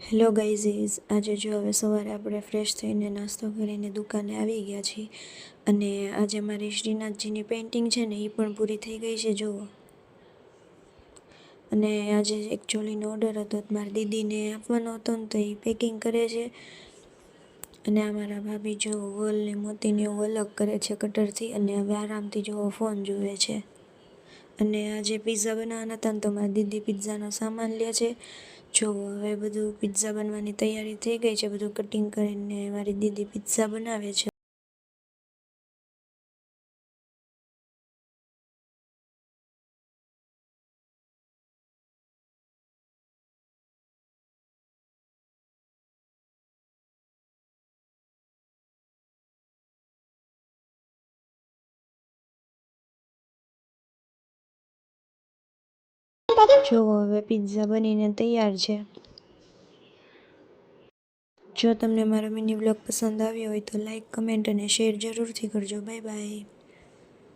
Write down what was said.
Hello ગાઈઝીસ, આજે જો હવે સવારે આપણે ફ્રેશ થઈને નાસ્તો કરીને દુકાને આવી ગયા છીએ અને આજે મારી શ્રીનાથજીની પેઇન્ટિંગ છે ને એ પણ પૂરી થઈ ગઈ છે જુઓ. અને આજે એકચ્યુઅલીનો ઓર્ડર હતો મારી દીદીને આપવાનો હતો ને, તો એ પેકિંગ કરે છે. અને અમારા ભાભી જો વોલને મોતીને એવું અલગ કરે છે કટરથી, અને હવે આરામથી જો ફોન જુએ છે. અને આજે પિઝા બનાવવાના હતા ને, તો મારી દીદી પિઝાનો સામાન લે છે. જો હવે બધું પિઝા બનવાની તૈયારી થઈ ગઈ છે, બધું કટિંગ કરીને મારી દીદી પિઝા બનાવે છે. જો હવે પિઝા બનીને તૈયાર છે. જો તમને મારો મિની બ્લોગ પસંદ આવ્યો હોય તો લાઈક, કમેન્ટ અને શેર જરૂરથી કરજો. Bye bye.